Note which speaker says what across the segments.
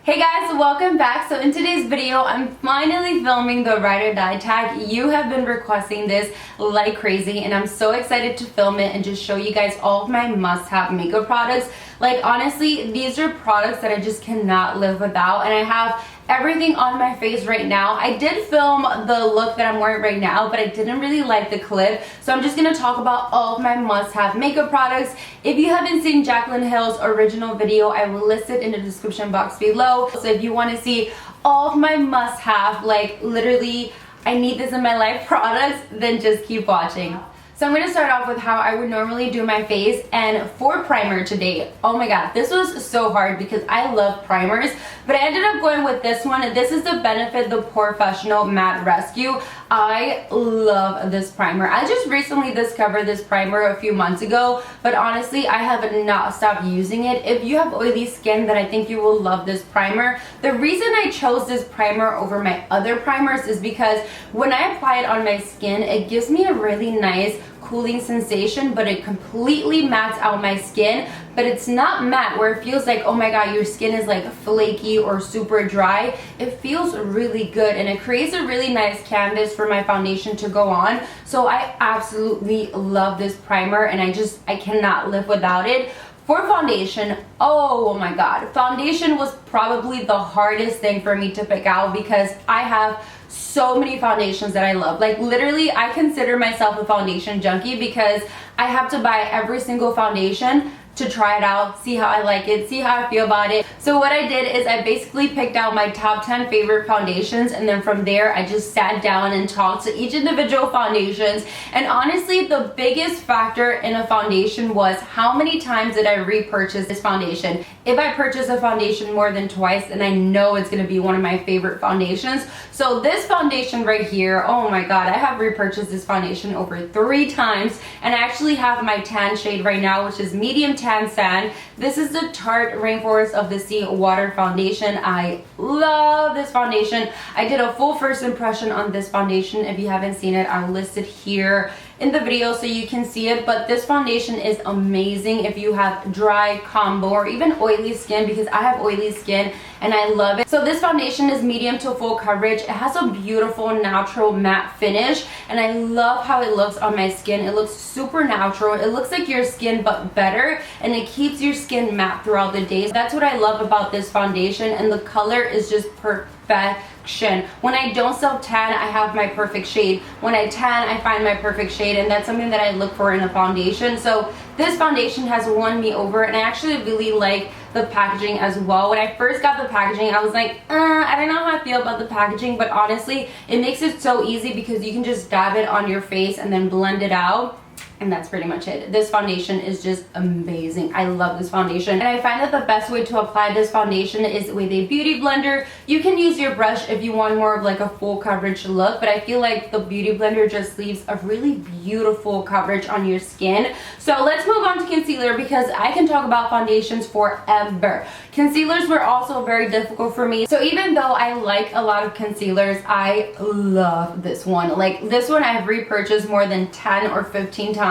Speaker 1: Hey guys, welcome back. So in today's video, I'm finally filming the ride or die tag. You have been requesting this like crazy and I'm so excited to film it and just show you guys all of my must-have makeup products. Like honestly, these are products that I just cannot live without, and I have everything on my face right now. I did film the look that I'm wearing right now, but I didn't really like the clip, so I'm just gonna talk about all of my must-have makeup products. If you haven't seen Jaclyn Hill's original video, I will list it in the description box below. So if you want to see all of my must-have, like literally I need this in my life products, then just keep watching. So I'm going to start off with how I would normally do my face, and for primer today, oh my god, this was so hard because I love primers, but I ended up going with this one. This is the Benefit the Professional Matte Rescue. I love this primer. I just recently discovered this primer a few months ago, but honestly, I have not stopped using it. If you have oily skin, then I think you will love this primer. The reason I chose this primer over my other primers is because when I apply it on my skin, it gives me a really nice cooling sensation, but it completely mattes out my skin. But it's not matte where it feels like, oh my god, your skin is like flaky or super dry. It feels really good and it creates a really nice canvas for my foundation to go on. So I absolutely love this primer and I cannot live without it. For foundation, oh my god, foundation was probably the hardest thing for me to pick out because I have so many foundations that I love. Like literally, I consider myself a foundation junkie because I have to buy every single foundation to try it out, see how I like it, see how I feel about it. So what I did is I basically picked out my top 10 favorite foundations, and then from there I just sat down and talked to each individual foundations. And honestly, the biggest factor in a foundation was how many times did I repurchase this foundation. If I purchase a foundation more than twice, then I know it's going to be one of my favorite foundations. So this foundation right here, oh my god, I have repurchased this foundation over 3 times, and I actually have my tan shade right now, which is medium tan sand. This is the Tarte Rainforest of the Sea water foundation. I love this foundation. I did a full first impression on this foundation. If you haven't seen it, I'll list it here in the video so you can see it. But this foundation is amazing if you have dry, combo, or even oily skin, because I have oily skin and I love it. So this foundation is medium to full coverage. It has a beautiful natural matte finish and I love how it looks on my skin. It looks super natural. It looks like your skin but better, and it keeps your skin matte throughout the day. That's what I love about this foundation, and the color is just perfection. When I don't self-tan, I have my perfect shade. When I tan, I find my perfect shade, and that's something that I look for in a foundation. So this foundation has won me over, and I actually really like the packaging as well. When I first got the packaging, I was like, I don't know how I feel about the packaging, but honestly, it makes it so easy because you can just dab it on your face and then blend it out. And that's pretty much it. This foundation is just amazing. I love this foundation. And I find that the best way to apply this foundation is with a beauty blender. You can use your brush if you want more of like a full coverage look, but I feel like the beauty blender just leaves a really beautiful coverage on your skin. So let's move on to concealer because I can talk about foundations forever. Concealers were also very difficult for me. So even though I like a lot of concealers, I love this one. Like this one I've repurchased more than 10 or 15 times.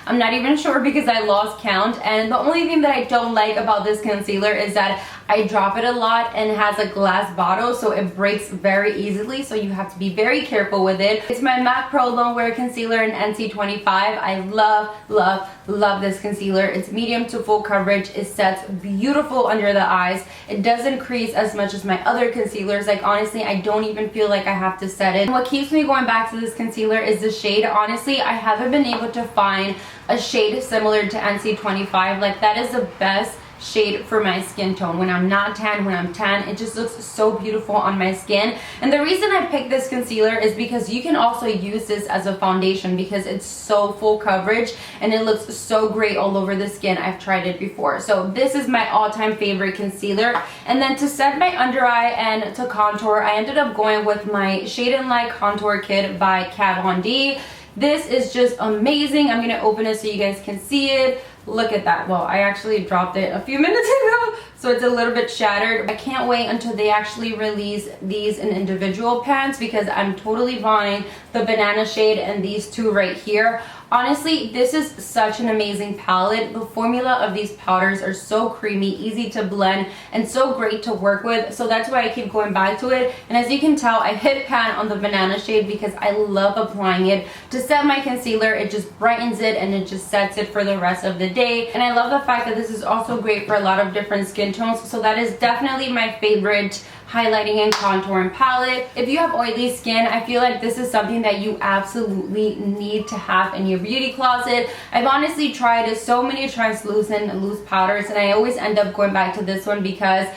Speaker 1: I'm not even sure because I lost count, and the only thing that I don't like about this concealer is that I drop it a lot and it has a glass bottle, so it breaks very easily, so you have to be very careful with it. It's my MAC Pro Lone Wear Concealer in NC25. I love this concealer. It's medium to full coverage. It sets beautiful under the eyes. It doesn't crease as much as my other concealers. Like honestly, I don't even feel like I have to set it. And what keeps me going back to this concealer is the shade. Honestly, I haven't been able to find a shade similar to NC25. Like that is the best shade for my skin tone. When I'm not tan, when I'm tan, it just looks so beautiful on my skin. And the reason I picked this concealer is because you can also use this as a foundation because it's so full coverage and it looks so great all over the skin. I've tried it before. So this is my all-time favorite concealer. And then to set my under eye and to contour, I ended up going with my Shade and Light Contour Kit by Kat Von D. This is just amazing. I'm going to open it so you guys can see it. Look at that. Well, I actually dropped it a few minutes ago, so it's a little bit shattered. I can't wait until they actually release these in individual pans because I'm totally buying the banana shade and these two right here. Honestly, this is such an amazing palette. The formula of these powders are so creamy, easy to blend, and so great to work with. So that's why I keep going back to it. And as you can tell, I hit pan on the banana shade because I love applying it to set my concealer. It just brightens it and it just sets it for the rest of the day. And I love the fact that this is also great for a lot of different skin tones. So that is definitely my favorite highlighting and contouring palette. If you have oily skin, I feel like this is something that you absolutely need to have in your beauty closet. I've honestly tried so many translucent loose powders and I always end up going back to this one because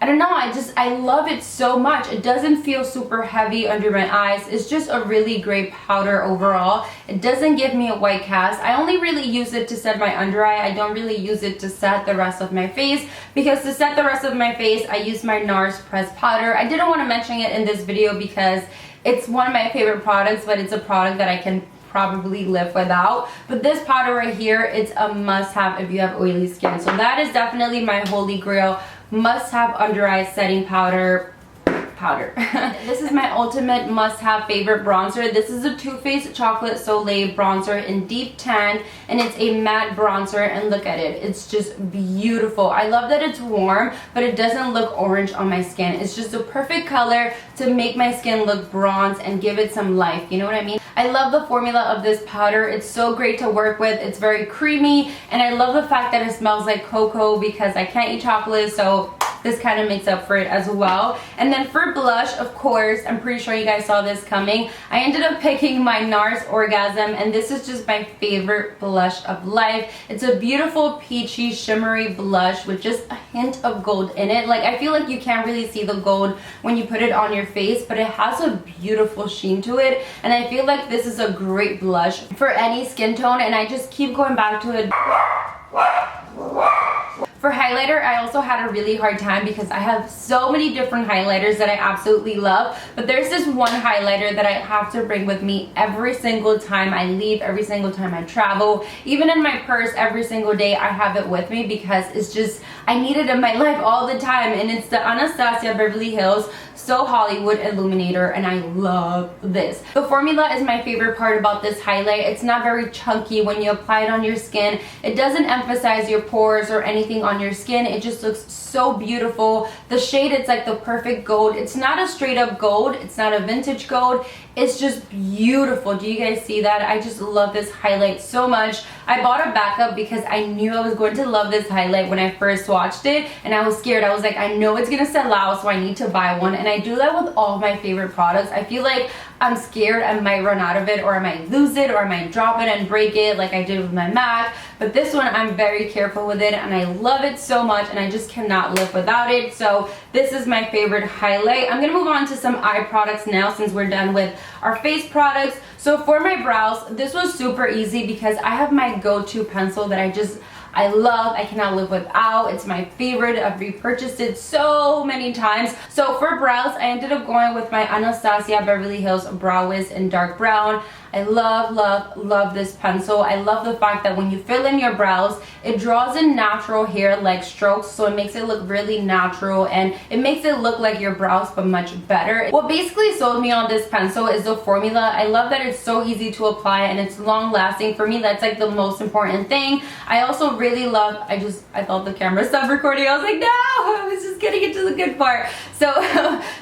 Speaker 1: I don't know, I love it so much. It doesn't feel super heavy under my eyes. It's just a really great powder overall. It doesn't give me a white cast. I only really use it to set my under eye. I don't really use it to set the rest of my face because to set the rest of my face, I use my NARS pressed powder. I didn't want to mention it in this video because it's one of my favorite products, but it's a product that I can probably live without. But this powder right here, it's a must-have if you have oily skin. So that is definitely my holy grail must-have under eye setting powder. This is my ultimate must-have favorite bronzer. This is a Too Faced Chocolate Soleil bronzer in deep tan, and it's a matte bronzer, and look at it. It's just beautiful. I love that it's warm, but it doesn't look orange on my skin. It's just a perfect color to make my skin look bronze and give it some life. You know what I mean? I love the formula of this powder. It's so great to work with. It's very creamy, and I love the fact that it smells like cocoa because I can't eat chocolate, so this kind of makes up for it as well. And then for blush, of course, I'm pretty sure you guys saw this coming. I ended up picking my NARS Orgasm, and this is just my favorite blush of life. It's a beautiful peachy shimmery blush with just a hint of gold in it. Like, I feel like you can't really see the gold when you put it on your face, but it has a beautiful sheen to it, and I feel like this is a great blush for any skin tone, and I just keep going back to it. For highlighter, I also had a really hard time because I have so many different highlighters that I absolutely love, but there's this one highlighter that I have to bring with me every single time I leave, every single time I travel, even in my purse every single day. I have it with me because it's just, I need it in my life all the time, and it's the Anastasia Beverly Hills So Hollywood Illuminator, and I love this. The formula is my favorite part about this highlight. It's not very chunky when you apply it on your skin. It doesn't emphasize your pores or anything on your skin. It just looks so beautiful. The shade, it's like the perfect gold. It's not a straight up gold. It's not a vintage gold. It's just beautiful. Do you guys see that? I just love this highlight so much. I bought a backup because I knew I was going to love this highlight when I first swatched it, and I was scared. I was like, I know it's gonna sell out, so I need to buy one. And I do that with all my favorite products. I feel like I'm scared I might run out of it, or I might lose it, or I might drop it and break it like I did with my MAC. But this one, I'm very careful with it, and I love it so much, and I just cannot live without it. So this is my favorite highlight. I'm gonna move on to some eye products now since we're done with our face products. So for my brows, this was super easy because I have my go-to pencil that I love, I cannot live without. It's my favorite. I've repurchased it so many times. So for brows, I ended up going with my Anastasia Beverly Hills Brow Wiz in dark brown. I love, love, love this pencil. I love the fact that when you fill in your brows, it draws in natural hair-like strokes, so it makes it look really natural, and it makes it look like your brows, but much better. What basically sold me on this pencil is the formula. I love that it's so easy to apply and it's long-lasting. For me, that's like the most important thing. I also really love, I thought the camera stopped recording. I was like, no, I was just getting into the good part. So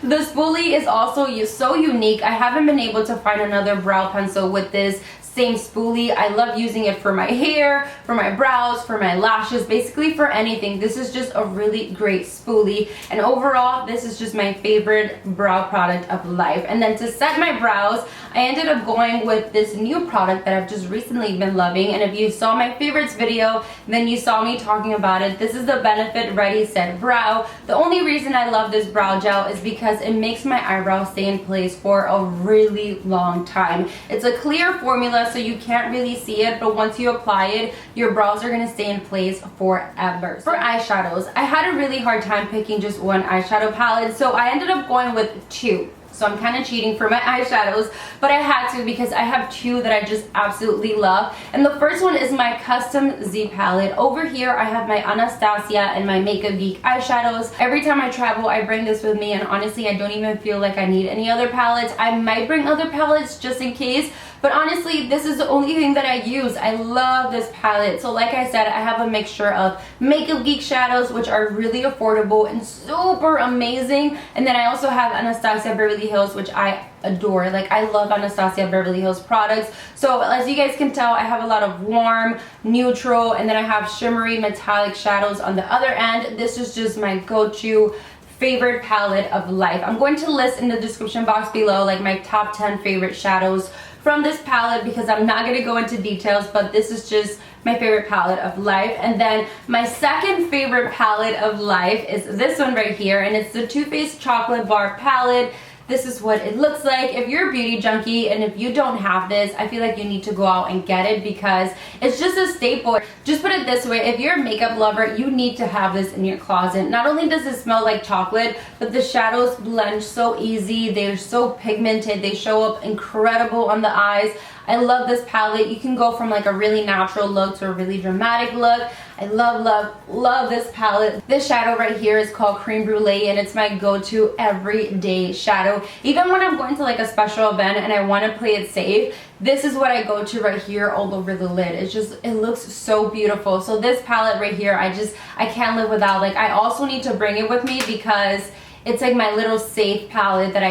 Speaker 1: the spoolie is also so unique. I haven't been able to find another brow pencil with this same spoolie. I love using it for my hair, for my brows, for my lashes, basically for anything. This is just a really great spoolie, and overall this is just my favorite brow product of life. And then to set my brows, I ended up going with this new product that I've just recently been loving, and if you saw my favorites video, then you saw me talking about it. This is the Benefit Ready Set Brow. The only reason I love this brow gel is because it makes my eyebrows stay in place for a really long time. It's a clear formula, so you can't really see it, but once you apply it, your brows are going to stay in place forever. For eyeshadows, I had a really hard time picking just one eyeshadow palette, so I ended up going with two. So I'm kind of cheating for my eyeshadows, but I had to because I have two that I just absolutely love. And the first one is my Custom Z palette. Over here I have my Anastasia and my Makeup Geek eyeshadows. Every time I travel, I bring this with me, and honestly I don't even feel like I need any other palettes. I might bring other palettes just in case, But honestly, this is the only thing that I use. I love this palette. So like I said, I have a mixture of Makeup Geek shadows, which are really affordable and super amazing. And then I also have Anastasia Beverly Hills, which I adore. Like, I love Anastasia Beverly Hills products. So as you guys can tell, I have a lot of warm, neutral, and then I have shimmery metallic shadows on the other end. This is just my go-to favorite palette of life. I'm going to list in the description box below like my top 10 favorite shadows from this palette, because I'm not going to go into details, but this is just my favorite palette of life. And then my second favorite palette of life is this one right here, and it's the Too Faced Chocolate Bar palette. This is what it looks like. If you're a beauty junkie and if you don't have this, I feel like you need to go out and get it, because it's just a staple. Just put it this way, if you're a makeup lover, you need to have this in your closet. Not only does it smell like chocolate, but the shadows blend so easy. They're so pigmented. They show up incredible on the eyes. I love this palette. You can go from like a really natural look to a really dramatic look. I love, love, love this palette. This shadow right here is called Cream Brulee, and it's my go-to everyday shadow. Even when I'm going to like a special event and I want to play it safe, this is what I go to right here all over the lid. It's just, it looks so beautiful. So this palette right here, I can't live without. Like, I also need to bring it with me because it's like my little safe palette that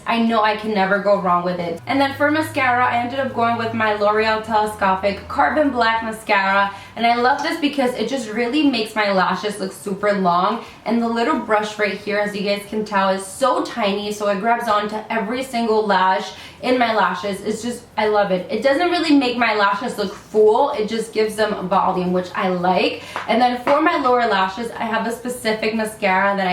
Speaker 1: I know I can never go wrong with it. And then for mascara, I ended up going with my L'Oreal Telescopic Carbon Black Mascara. And I love this because it just really makes my lashes look super long. And the little brush right here, as you guys can tell, is so tiny, so it grabs onto every single lash in my lashes. It's just, I love it. It doesn't really make my lashes look full, it just gives them volume, which I like. And then for my lower lashes, I have a specific mascara that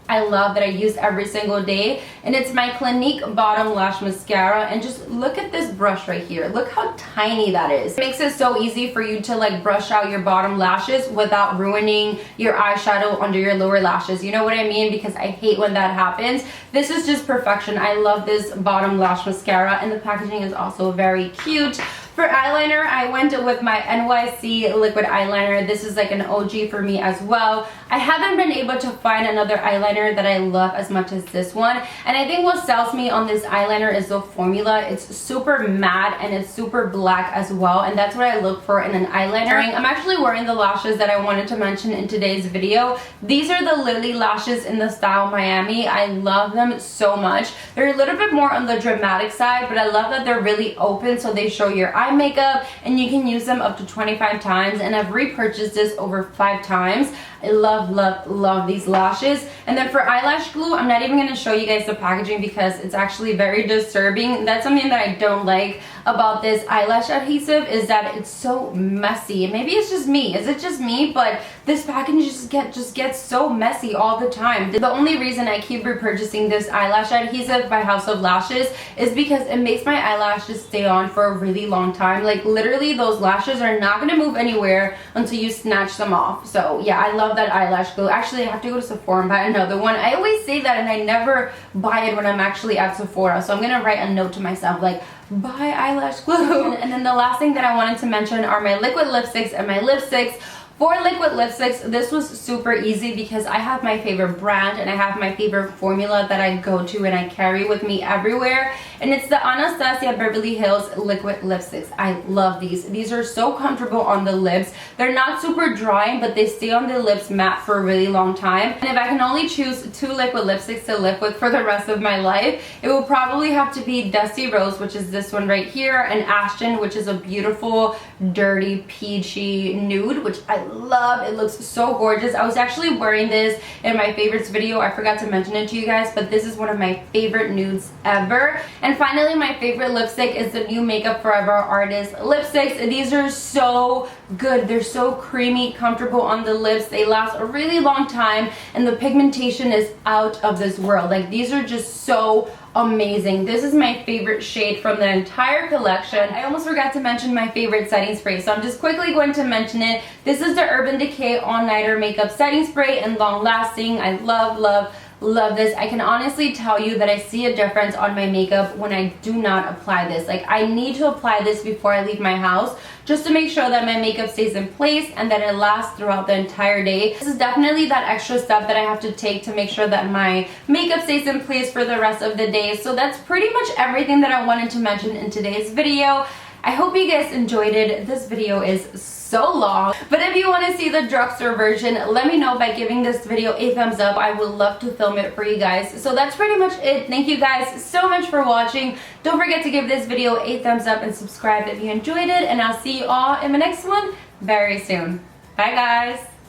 Speaker 1: I love, that I use every single day, and it's my Clinique Bottom Lash Mascara. And just look at this brush right here. Look how tiny that is. It makes it so easy for you to like brush out your bottom lashes without ruining your eyeshadow under your lower lashes. You know what I mean? Because I hate when that happens. This is just perfection. I love this bottom lash mascara, and the packaging is also very cute. For eyeliner, I went with my NYC liquid eyeliner. This is like an OG for me as well. I haven't been able to find another eyeliner that I love as much as this one. And I think what sells me on this eyeliner is the formula. It's super matte and it's super black as well. And that's what I look for in an eyeliner. I'm actually wearing the lashes that I wanted to mention in today's video. These are the Lily lashes in the style Miami. I love them so much. They're a little bit more on the dramatic side, but I love that they're really open, so they show your eye makeup and you can use them up to 25 times, and I've repurchased this over 5 times. I love, love, love these lashes. And then for eyelash glue, I'm not even going to show you guys the packaging because it's actually very disturbing. That's something that I don't like about this eyelash adhesive, is that it's so messy. Maybe it's just me. Is it just me? But this packaging just gets so messy all the time. The only reason I keep repurchasing this eyelash adhesive by House of Lashes is because it makes my eyelashes stay on for a really long time. Like, literally, those lashes are not going to move anywhere until you snatch them off. So yeah, I love that eyelash glue. Actually, I have to go to Sephora and buy another one. I always say that and I never buy it when I'm actually at Sephora. So I'm going to write a note to myself like, buy eyelash glue. And then the last thing that I wanted to mention are my liquid lipsticks and my lipsticks. For liquid lipsticks, this was super easy because I have my favorite brand and I have my favorite formula that I go to and I carry with me everywhere. And it's the Anastasia Beverly Hills liquid lipsticks. I love these. These are so comfortable on the lips. They're not super drying, but they stay on the lips matte for a really long time. And if I can only choose 2 liquid lipsticks to live with for the rest of my life, it will probably have to be Dusty Rose, which is this one right here, and Ashton, which is a beautiful, dirty, peachy nude, which I love. It looks so gorgeous. I was actually wearing this in my favorites video. I forgot to mention it to you guys, but this is one of my favorite nudes ever. And finally, my favorite lipstick is the new Makeup Forever Artist lipsticks. These are so good. They're so creamy, comfortable on the lips. They last a really long time, and the pigmentation is out of this world. Like, these are just so amazing. This is my favorite shade from the entire collection. I almost forgot to mention my favorite setting spray, so I'm just quickly going to mention it. This is the Urban Decay All Nighter Makeup Setting Spray, and long lasting. I love, love, love this. I can honestly tell you that I see a difference on my makeup when I do not apply this. Like, I need to apply this before I leave my house just to make sure that my makeup stays in place and that it lasts throughout the entire day. This is definitely that extra step that I have to take to make sure that my makeup stays in place for the rest of the day. So that's pretty much everything that I wanted to mention in today's video. I hope you guys enjoyed it. This video is so long, but if you want to see the drugstore version, let me know by giving this video a thumbs up. I would love to film it for you guys. So that's pretty much it. Thank you guys so much for watching. Don't forget to give this video a thumbs up and subscribe if you enjoyed it, and I'll see you all in the next one very soon. Bye guys.